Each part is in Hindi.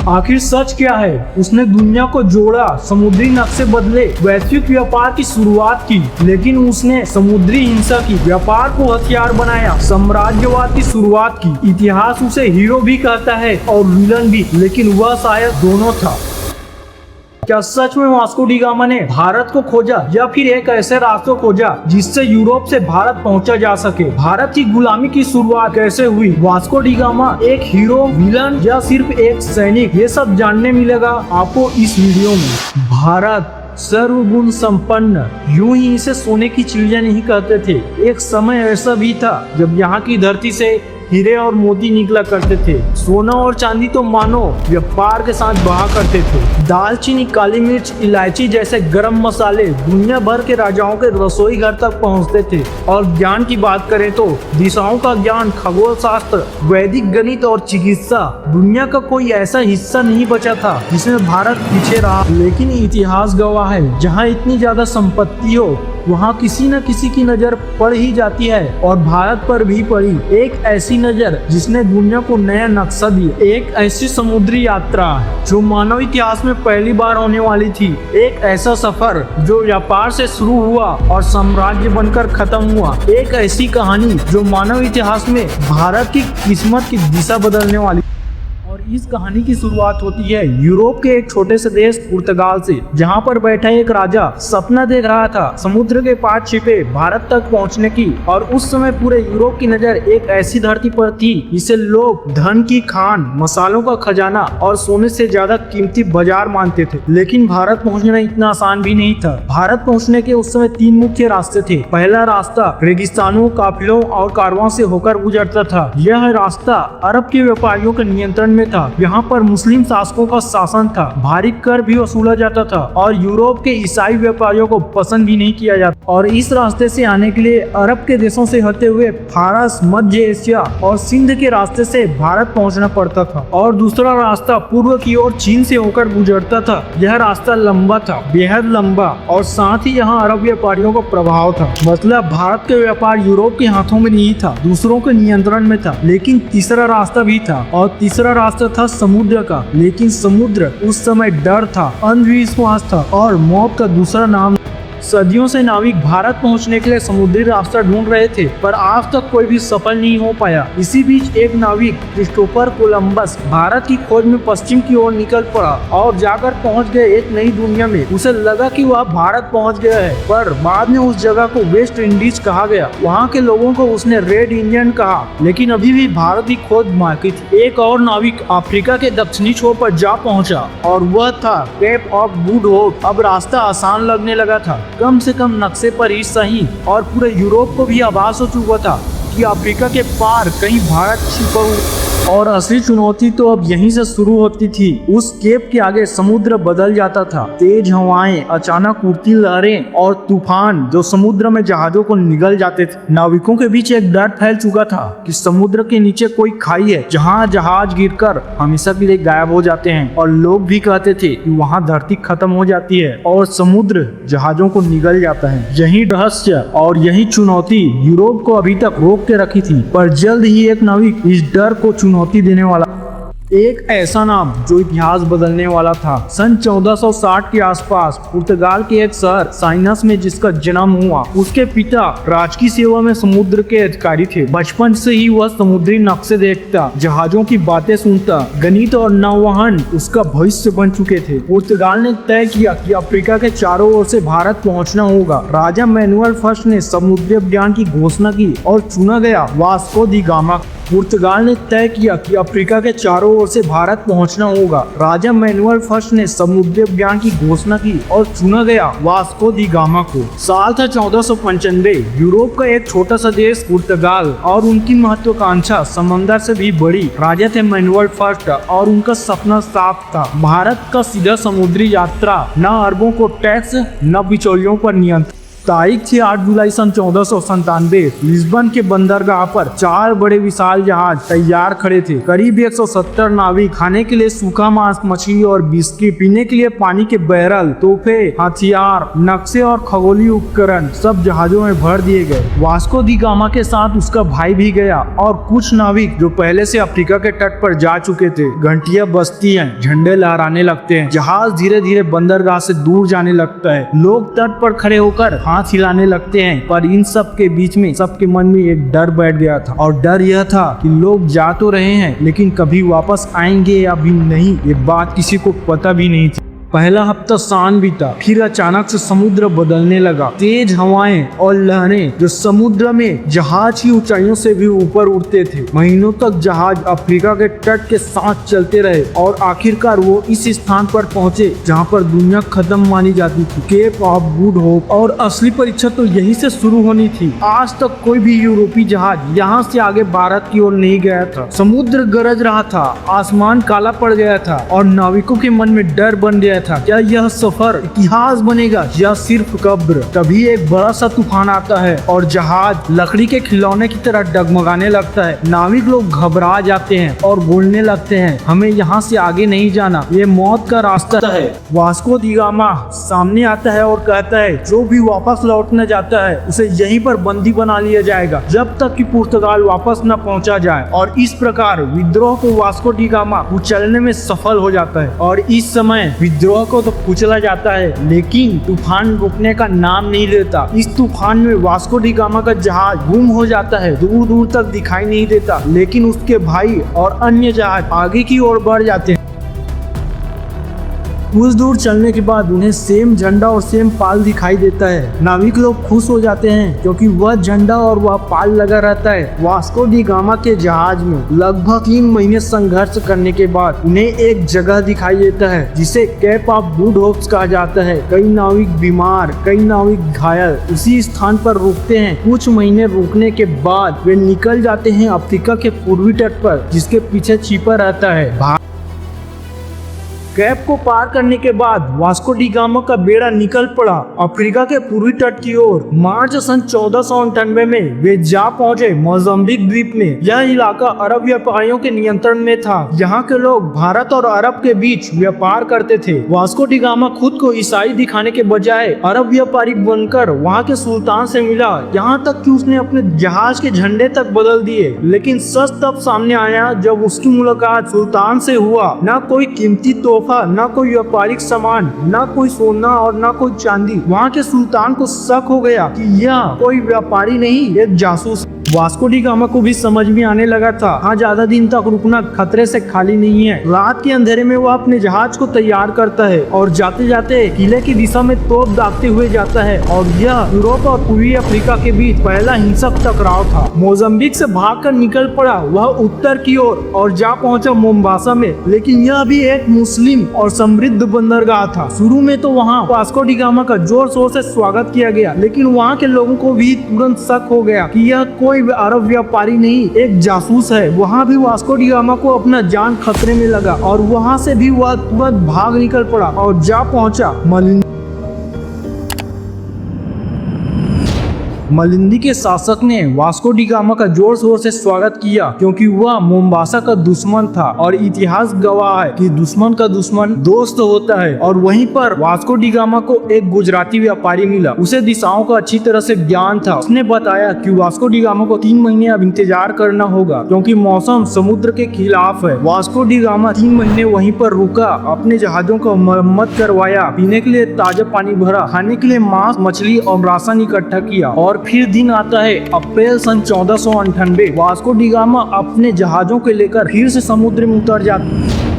आखिर सच क्या है? उसने दुनिया को जोड़ा, समुद्री नक्शे बदले, वैश्विक व्यापार की शुरुआत की, लेकिन उसने समुद्री हिंसा की, व्यापार को हथियार बनाया, साम्राज्यवाद की शुरुआत की। इतिहास उसे हीरो भी कहता है और विलन भी, लेकिन वह शायद दोनों था। क्या सच में वास्को डी गामा ने भारत को खोजा या फिर एक ऐसे रास्ते खोजा जिससे यूरोप से भारत पहुंचा जा सके? भारत की गुलामी की शुरुआत कैसे हुई? वास्को डी गामा एक हीरो, विलन या सिर्फ एक सैनिक? ये सब जानने मिलेगा आपको इस वीडियो में। भारत सर्वगुण संपन्न, यूं ही इसे सोने की चिड़िया नहीं कहते थे। एक समय ऐसा भी था जब यहाँ की धरती से हीरे और मोती निकला करते थे। सोना और चांदी तो मानो व्यापार के साथ बहा करते थे। दालचीनी, काली मिर्च, इलायची जैसे गरम मसाले दुनिया भर के राजाओं के रसोई घर तक पहुंचते थे। और ज्ञान की बात करें तो दिशाओं का ज्ञान, खगोल शास्त्र, वैदिक गणित और चिकित्सा, दुनिया का कोई ऐसा हिस्सा नहीं बचा था जिसमें भारत पीछे रहा। लेकिन इतिहास गवाह है, जहाँ इतनी ज्यादा संपत्ति हो वहाँ किसी न किसी की नजर पड़ ही जाती है, और भारत पर भी पड़ी। एक ऐसी नजर जिसने दुनिया को नया नक्शा दिया, एक ऐसी समुद्री यात्रा जो मानव इतिहास में पहली बार होने वाली थी, एक ऐसा सफर जो व्यापार से शुरू हुआ और साम्राज्य बनकर खत्म हुआ, एक ऐसी कहानी जो मानव इतिहास में भारत की किस्मत की दिशा बदलने वाली। और इस कहानी की शुरुआत होती है यूरोप के एक छोटे से देश पुर्तगाल से, जहां पर बैठा एक राजा सपना देख रहा था समुद्र के पार छिपे भारत तक पहुंचने की। और उस समय पूरे यूरोप की नजर एक ऐसी धरती पर थी जिसे लोग धन की खान, मसालों का खजाना और सोने से ज्यादा कीमती बाजार मानते थे। लेकिन भारत पहुंचना इतना आसान भी नहीं था। भारत पहुंचने के उस समय 3 मुख्य रास्ते थे। पहला रास्ता रेगिस्तानों, काफिलों और कारवां से होकर गुजरता था। यह रास्ता अरब के व्यापारियों के नियंत्रण में था। यहाँ पर मुस्लिम शासकों का शासन था, भारी कर भी वसूला जाता था और यूरोप के ईसाई व्यापारियों को पसंद भी नहीं किया जाता। और इस रास्ते से आने के लिए अरब के देशों से होते हुए फारस, मध्य एशिया और सिंध के रास्ते से भारत पहुंचना पड़ता था। और दूसरा रास्ता पूर्व की ओर चीन से होकर गुजरता था। यह रास्ता लंबा था, बेहद लंबा, और साथ ही यहाँ अरब व्यापारियों का प्रभाव था। मतलब भारत का व्यापार यूरोप के हाथों में नहीं था, दूसरों के नियंत्रण में था। लेकिन तीसरा रास्ता भी था, और तीसरा रास्ता था समुद्र का। लेकिन समुद्र उस समय डर था, अंधविश्वास था और मौत का दूसरा नाम। सदियों से नाविक भारत पहुंचने के लिए समुद्री रास्ता ढूंढ रहे थे, पर आज तक कोई भी सफल नहीं हो पाया। इसी बीच एक नाविक क्रिस्टोफर कोलंबस भारत की खोज में पश्चिम की ओर निकल पड़ा और जाकर पहुंच गए एक नई दुनिया में। उसे लगा कि वह भारत पहुंच गया है, पर बाद में उस जगह को वेस्ट इंडीज कहा गया। वहाँ के लोगों को उसने रेड इंडियन कहा, लेकिन अभी भी भारत की खोज बाकी थी। एक और नाविक अफ्रीका के दक्षिणी छोर पर जा पहुंचा, और वह था केप ऑफ गुड होप। अब रास्ता आसान लगने लगा था, कम से कम नक्शे पर ही सही, और पूरे यूरोप को भी आभास हो चुका था कि अफ्रीका के पार कहीं भारत छिपा हुआ। और असली चुनौती तो अब यहीं से शुरू होती थी। उस केप के आगे समुद्र बदल जाता था। तेज हवाएं, अचानक उठती लहरें और तूफान जो समुद्र में जहाजों को निगल जाते थे। नाविकों के बीच एक डर फैल चुका था कि समुद्र के नीचे कोई खाई है जहां जहाज गिरकर हमेशा के लिए गायब हो जाते हैं। और लोग भी कहते थे कि वहां धरती खत्म हो जाती है और समुद्र जहाजों को निगल जाता है। यही रहस्य और यही चुनौती यूरोप को अभी तक रोक के रखी थी। पर जल्द ही एक नाविक इस डर को चुनौती देने वाला, एक ऐसा नाम जो इतिहास बदलने वाला था। सन 1460 के आसपास पुर्तगाल के एक शहर साइनस में जिसका जन्म हुआ। उसके पिता राजकीय सेवा में समुद्र के अधिकारी थे। बचपन से ही वह समुद्री नक्शे देखता, जहाजों की बातें सुनता, गणित और नौवहन उसका भविष्य बन चुके थे। पुर्तगाल ने तय किया कि अफ्रीका के चारों ओर से भारत पहुंचना होगा। राजा मैनुअल फर्स्ट ने समुद्री विज्ञान की घोषणा की और चुना गया वास्को डी गामा। पुर्तगाल ने तय किया कि अफ्रीका के चारों ओर से भारत पहुंचना होगा। राजा मैनुअल फर्स्ट ने समुद्री विज्ञान की घोषणा की और चुना गया वास्को डी गामा को। साल था 1495। यूरोप का एक छोटा सा देश पुर्तगाल, और उनकी महत्वाकांक्षा समंदर से भी बड़ी। राजा थे मैनुअल फर्स्ट, और उनका सपना साफ था, भारत का सीधा समुद्री यात्रा, न अरबों को टैक्स, न बिचौलियों पर नियंत्रण। तारीख थी 8 जुलाई सन 1497। लिस्बन के बंदरगाह पर 4 बड़े विशाल जहाज तैयार खड़े थे। करीब 170 नाविक, खाने के लिए सूखा मांस, मछली और बिस्किट, पीने के लिए पानी के बैरल, तोहफे, हथियार, नक्शे और खगोलीय उपकरण सब जहाजों में भर दिए गए। वास्को दी गामा के साथ उसका भाई भी गया और कुछ नाविक जो पहले से अफ्रीका के तट पर जा चुके थे। घंटियां बजती हैं, झंडे लहराने लगते हैं, जहाज धीरे धीरे बंदरगाह से दूर जाने लगता है। लोग तट पर खड़े होकर हाथ हिलाने लगते हैं, पर इन सब के बीच में सबके मन में एक डर बैठ गया था, और डर यह था कि लोग जा तो रहे हैं लेकिन कभी वापस आएंगे या भी नहीं, ये बात किसी को पता भी नहीं थी। पहला हफ्ता शांत बीता, फिर अचानक से समुद्र बदलने लगा। तेज हवाएं और लहरें जो समुद्र में जहाज की ऊंचाइयों से भी ऊपर उड़ते थे। महीनों तक जहाज अफ्रीका के तट के साथ चलते रहे और आखिरकार वो इस स्थान पर पहुंचे जहां पर दुनिया खत्म मानी जाती थी, केप ऑफ गुड होप। और असली परीक्षा तो यहीं से शुरू होनी थी। आज तक कोई भी यूरोपीय जहाज यहाँ से आगे भारत की ओर नहीं गया था। समुद्र गरज रहा था, आसमान काला पड़ गया था और नाविकों के मन में डर बन गया था। क्या यह सफर इतिहास बनेगा या सिर्फ कब्र? तभी एक बड़ा सा तूफान आता है और जहाज लकड़ी के खिलौने की तरह डगमगाने लगता है। नाविक लोग घबरा जाते हैं और बोलने लगते हैं, हमें यहाँ से आगे नहीं जाना, ये मौत का रास्ता है। वास्को दी गामा सामने आता है और कहता है, जो भी वापस लौटना चाहता है उसे यहीं पर बंदी बना लिया जाएगा जब तक कि पुर्तगाल वापस न पहुंचा जाए। और इस प्रकार विद्रोह को वास्को डी गामा कुचलने में सफल हो जाता है। और इस समय विद्रोह को तो कुचला जाता है लेकिन तूफान रुकने का नाम नहीं लेता। इस तूफान में वास्को डी गामा का जहाज गुम हो जाता है, दूर दूर तक दिखाई नहीं देता, लेकिन उसके भाई और अन्य जहाज आगे की ओर बढ़ जाते हैं। कुछ दूर चलने के बाद उन्हें सेम झंडा और सेम पाल दिखाई देता है। नाविक लोग खुश हो जाते हैं क्योंकि वह झंडा और वह पाल लगा रहता है। वास्को डी गामा के जहाज में लगभग 3 महीने संघर्ष करने के बाद उन्हें एक जगह दिखाई देता है जिसे केप ऑफ गुड होप्स कहा जाता है। कई नाविक बीमार, कई नाविक घायल उसी स्थान पर रुकते हैं। कुछ महीने रुकने के बाद वे निकल जाते हैं अफ्रीका के पूर्वी तट पर, जिसके पीछे छिपा रहता है। कैप को पार करने के बाद वास्को डी गामा का बेड़ा निकल पड़ा अफ्रीका के पूर्वी तट की ओर। मार्च सन 1498 में वे जा पहुंचे मोजाम्बिक द्वीप में। यह इलाका अरब व्यापारियों के नियंत्रण में था। यहाँ के लोग भारत और अरब के बीच व्यापार करते थे। वास्को डी गामा खुद को ईसाई दिखाने के बजाय अरब व्यापारी बनकर वहाँ के सुल्तान से मिला, यहाँ तक कि उसने अपने जहाज के झंडे तक बदल दिए। लेकिन सच तब सामने आया जब उसकी मुलाकात सुल्तान से हुआ। न कोई कीमती ना कोई व्यापारिक सामान, ना कोई सोना और ना कोई चांदी। वहाँ के सुल्तान को शक हो गया कि यह कोई व्यापारी नहीं, एक जासूस। वास्को डी गामा को भी समझ में आने लगा था, हाँ ज्यादा दिन तक रुकना खतरे से खाली नहीं है। रात के अंधेरे में वह अपने जहाज को तैयार करता है और जाते जाते किले की दिशा में तोप दागते हुए जाता है। और यह यूरोप और पूर्वी अफ्रीका के बीच पहला हिंसक टकराव था। मोजाम्बिक से भागकर निकल पड़ा वह उत्तर की ओर और जा पहुंचा मोम्बासा में। लेकिन यह भी एक मुस्लिम और समृद्ध बंदरगाह था। शुरू में तो वहाँ वास्को डी गामा का जोर शोर से स्वागत किया गया, लेकिन वहाँ के लोगों को भी तुरंत शक हो गया कि यह कोई अरब व्यापारी नहीं, एक जासूस है। वहाँ भी वास्को डी गामा को अपना जान खतरे में लगा और वहाँ से भी वह तुरंत भाग निकल पड़ा और जा पहुंचा मलिंदी के शासक ने वास्को डी गामा का जोर शोर से स्वागत किया क्योंकि वह मोम्बासा का दुश्मन था और इतिहास गवाह है कि दुश्मन का दुश्मन दोस्त होता है। और वहीं पर वास्को डी गामा को एक गुजराती व्यापारी मिला। उसे दिशाओं का अच्छी तरह से ज्ञान था। उसने बताया कि वास्को डी गामा को 3 महीने अब इंतजार करना होगा क्योंकि मौसम समुद्र के खिलाफ है। वास्को डी गामा 3 महीने वहीं पर रुका, अपने जहाजों को मरम्मत करवाया, पीने के लिए ताजा पानी भरा, खाने के लिए मांस, मछली और राशन इकट्ठा किया। और फिर दिन आता है अप्रैल सन 1498। वास्को डी गामा अपने जहाजों को लेकर फिर से समुद्र में उतर जाता।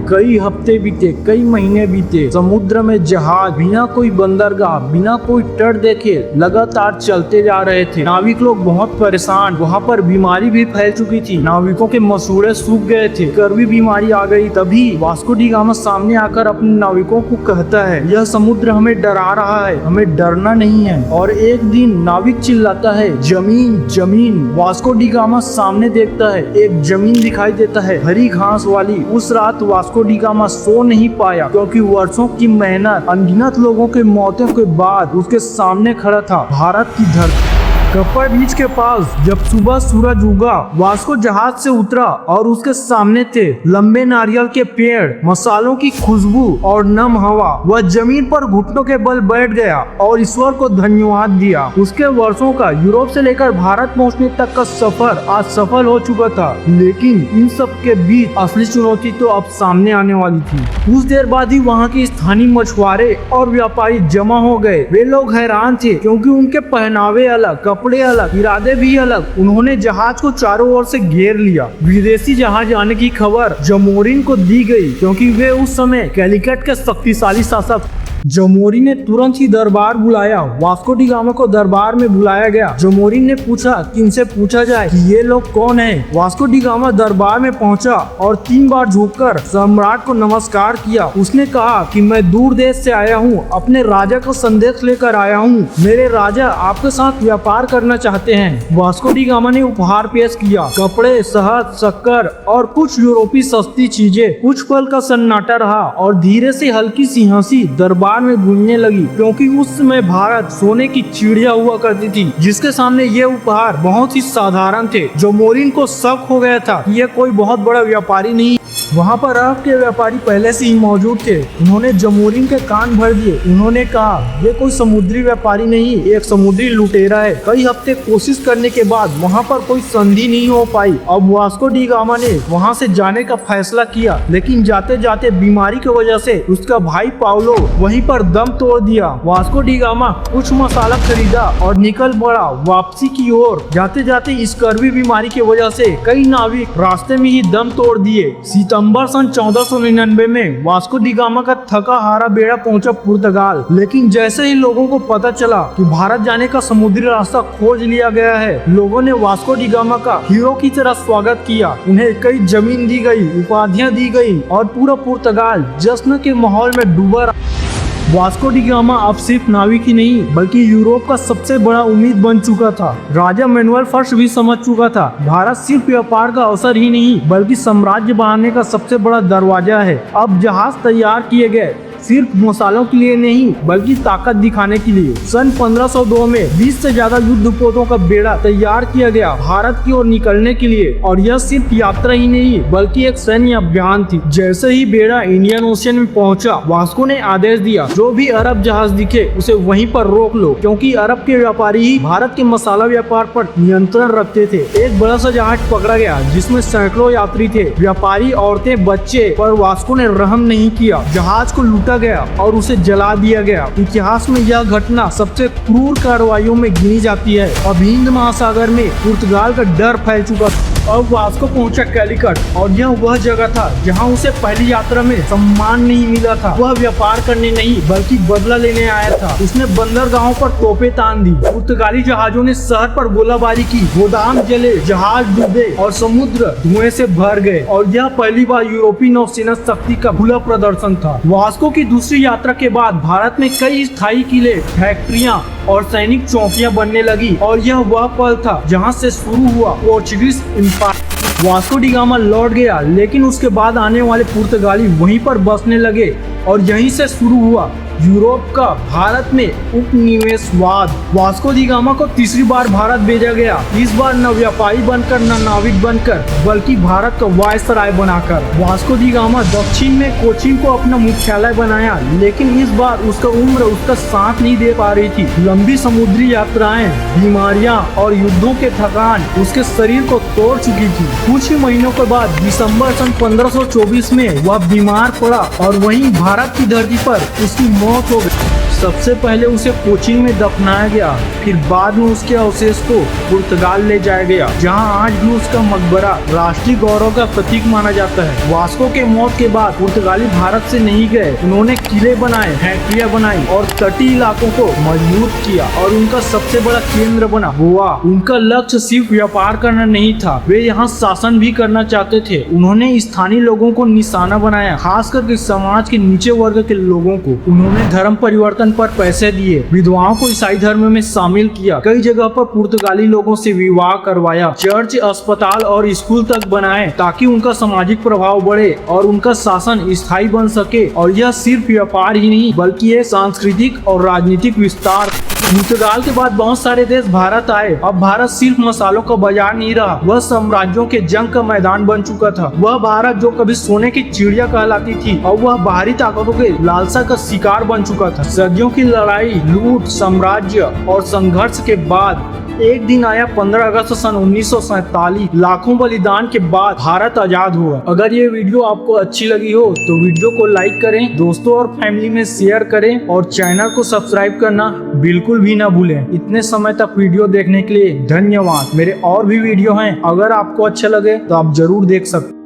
कई हफ्ते बीते, कई महीने बीते। समुद्र में जहाज बिना कोई बंदरगाह, बिना कोई तट देखे लगातार चलते जा रहे थे। नाविक लोग बहुत परेशान, वहाँ पर बीमारी भी फैल चुकी थी। नाविकों के मसूड़े सूख गए थे, कड़वी बीमारी आ गई। तभी वास्को डी गामा सामने आकर अपने नाविकों को कहता है, यह समुद्र हमें डरा रहा है, हमें डरना नहीं है। और एक दिन नाविक चिल्लाता है, जमीन जमीन। वास्को डी गामा सामने देखता है, एक जमीन दिखाई देता है, हरी घास वाली। उस रात वास्को वास्को डी गामा सो नहीं पाया, क्योंकि वर्षों की मेहनत, अनगिनत लोगों के मौतों के बाद उसके सामने खड़ा था भारत की धरती। कप्पर बीच के पास जब सुबह सूरज उगा, वास्को जहाज से उतरा और उसके सामने थे लंबे नारियल के पेड़, मसालों की खुशबू और नम हवा। वह जमीन पर घुटनों के बल बैठ गया और ईश्वर को धन्यवाद दिया। उसके वर्षों का यूरोप से लेकर भारत पहुंचने तक का सफर आज सफल हो चुका था, लेकिन इन सब के बीच असली चुनौती तो अब सामने आने वाली थी। कुछ देर बाद ही वहाँ के स्थानीय मछुआरे और व्यापारी जमा हो गए। वे लोग हैरान थे, क्योंकि उनके पहनावे अलग, कपड़े अलग, इरादे भी अलग। उन्होंने जहाज को चारों ओर से घेर लिया। विदेशी जहाज आने की खबर जमोरिन को दी गई, क्योंकि वे उस समय कैलिकट के शक्तिशाली शासक। जमोरिन ने तुरंत ही दरबार बुलाया। वास्को डी गामा को दरबार में बुलाया गया। जमोरिन ने पूछा कि इनसे पूछा जाए कि ये लोग कौन हैं। वास्को डी गामा दरबार में पहुंचा और 3 बार झुककर सम्राट को नमस्कार किया। उसने कहा कि मैं दूर देश से आया हूँ, अपने राजा को संदेश लेकर आया हूँ। मेरे राजा आपके साथ व्यापार करना चाहते हैं। वास्को डी गामा ने उपहार पेश किया, कपड़े, शहद, शक्कर और कुछ यूरोपीय सस्ती चीजें। कुछ पल का सन्नाटा रहा और धीरे से हल्की सी हंसी दरबार में गूंजने लगी, क्योंकि उस समय भारत सोने की चिड़िया हुआ करती थी, जिसके सामने ये उपहार बहुत ही साधारण थे। जमोरिन को शक हो गया था कि यह कोई बहुत बड़ा व्यापारी नहीं। वहाँ पर अरब के व्यापारी पहले से ही मौजूद थे। उन्होंने जमोरिन के कान भर दिए। उन्होंने कहा, ये कोई समुद्री व्यापारी नहीं, एक समुद्री लुटेरा है। कई हफ्ते कोशिश करने के बाद वहाँ पर कोई संधि नहीं हो पाई। अब वास्को डी गामा ने वहाँ से जाने का फैसला किया, लेकिन जाते जाते बीमारी की वजह से उसका भाई पाउलो वहीं पर दम तोड़ दिया। वास्को डी गामा कुछ मसाला खरीदा और निकल पड़ा वापसी की ओर। जाते जाते इस कड़वी बीमारी की वजह से कई नाविक रास्ते में ही दम तोड़ दिए। सितंबर सन 1499 में वास्को डी गामा का थका हारा बेड़ा पहुंचा पुर्तगाल। लेकिन जैसे ही लोगों को पता चला कि भारत जाने का समुद्री रास्ता खोज लिया गया है, लोगों ने वास्को डी गामा का हीरो की तरह स्वागत किया। उन्हें कई जमीन दी गई, उपाधियां दी गई और पूरा पुर्तगाल जश्न के माहौल में डूबा रहा। वास्को डी गामा अब सिर्फ नाविक ही नहीं, बल्कि यूरोप का सबसे बड़ा उम्मीद बन चुका था। राजा मैनुअल फर्स्ट भी समझ चुका था, भारत सिर्फ व्यापार का अवसर ही नहीं, बल्कि साम्राज्य बढ़ाने का सबसे बड़ा दरवाजा है। अब जहाज तैयार किए गए, सिर्फ मसालों के लिए नहीं, बल्कि ताकत दिखाने के लिए। सन 1502 में 20 से ज्यादा युद्धपोतों का बेड़ा तैयार किया गया भारत की ओर निकलने के लिए। और यह सिर्फ यात्रा ही नहीं, बल्कि एक सैन्य अभियान थी। जैसे ही बेड़ा इंडियन ओशियन में पहुंचा, वास्को ने आदेश दिया, जो भी अरब जहाज दिखे उसे वहीं पर रोक लो, क्योंकि अरब के व्यापारी ही भारत के मसाला व्यापार पर नियंत्रण रखते थे। एक बड़ा सा जहाज पकड़ा गया, जिसमें सैकड़ों यात्री थे, व्यापारी, औरतें, बच्चे। पर वास्को ने रहम नहीं किया। जहाज को लूटा गया और उसे जला दिया गया। इतिहास में यह घटना सबसे क्रूर कार्रवाइयों में गिनी जाती है। अब हिंद महासागर में पुर्तगाल का डर फैल चुका था। अब वास्को पहुंचा कैलिकट, और यह वह जगह था जहां उसे पहली यात्रा में सम्मान नहीं मिला था। वह व्यापार करने नहीं, बल्कि बदला लेने आया था। उसने बंदरगाहों पर तोपें तान दी, पुर्तगाली जहाजों ने शहर पर गोलाबारी की, गोदाम जले, जहाज डूबे और समुद्र धुएं से भर गए। और यह पहली बार यूरोपीय नौसेना शक्ति का खुला प्रदर्शन था। वास्को की दूसरी यात्रा के बाद भारत में कई स्थायी किले, फैक्ट्रियां और सैनिक चौकियां बनने लगी। और यह वह पल था जहां से शुरू हुआ Portuguese empire. Vasco da Gama लौट गया, लेकिन उसके बाद आने वाले पुर्तगाली वहीं पर बसने लगे और यहीं से शुरू हुआ यूरोप का भारत में उपनिवेशवाद। वास्को डी गामा को तीसरी बार भारत भेजा गया, इस बार न व्यापारी बनकर, न नाविक बनकर, बल्कि भारत का वायसराय बनाकर। वास्को डी गामा दक्षिण में कोचीन को अपना मुख्यालय बनाया, लेकिन इस बार उसका उम्र उसका साथ नहीं दे पा रही थी। लंबी समुद्री यात्राएं, बीमारियां और युद्धों के थकान उसके शरीर को तोड़ चुकी थी। कुछ ही महीनों के बाद दिसंबर सन 1524 में वह बीमार पड़ा और वहीं भारत की धरती पर उसकी मौत हो गई। सबसे पहले उसे कोचीन में दफनाया गया, फिर बाद में उसके अवशेष को पुर्तगाल ले जाया गया, जहां आज भी उसका मकबरा राष्ट्रीय गौरव का प्रतीक माना जाता है। वास्को के मौत के बाद पुर्तगाली भारत से नहीं गए। उन्होंने किले बनाए, फैक्ट्रियां बनाई और तटीय इलाकों को मजबूत किया, और उनका सबसे बड़ा केंद्र बना गोवा। उनका लक्ष्य सिर्फ व्यापार करना नहीं था, वे यहाँ शासन भी करना चाहते थे। उन्होंने स्थानीय लोगों को निशाना बनाया, खास करके समाज के नीचे वर्ग के लोगों को। उन्होंने धर्म परिवर्तन उन पर पैसे दिए, विधवाओं को ईसाई धर्म में शामिल किया, कई जगह पर पुर्तगाली लोगों से विवाह करवाया, चर्च, अस्पताल और स्कूल तक बनाए ताकि उनका सामाजिक प्रभाव बढ़े और उनका शासन स्थायी बन सके। और यह सिर्फ व्यापार ही नहीं बल्कि एक सांस्कृतिक और राजनीतिक विस्तार। पुर्तगाल के बाद बहुत सारे देश भारत आए। अब भारत सिर्फ मसालों का बाजार नहीं रहा, वह साम्राज्यों के जंग का मैदान बन चुका था। वह भारत जो कभी सोने की चिड़िया कहलाती थी, अब वह बाहरी ताकतों के लालसा का शिकार बन चुका था। सदियों की लड़ाई, लूट, साम्राज्य और संघर्ष के बाद एक दिन आया 15 अगस्त सन 1947। लाखों बलिदान के बाद भारत आजाद हुआ। अगर ये वीडियो आपको अच्छी लगी हो तो वीडियो को लाइक करें, दोस्तों और फैमिली में शेयर करें और चैनल को सब्सक्राइब करना बिल्कुल भी ना भूलें। इतने समय तक वीडियो देखने के लिए धन्यवाद। मेरे और भी वीडियो हैं, अगर आपको अच्छा लगे तो आप जरूर देख सकते हैं।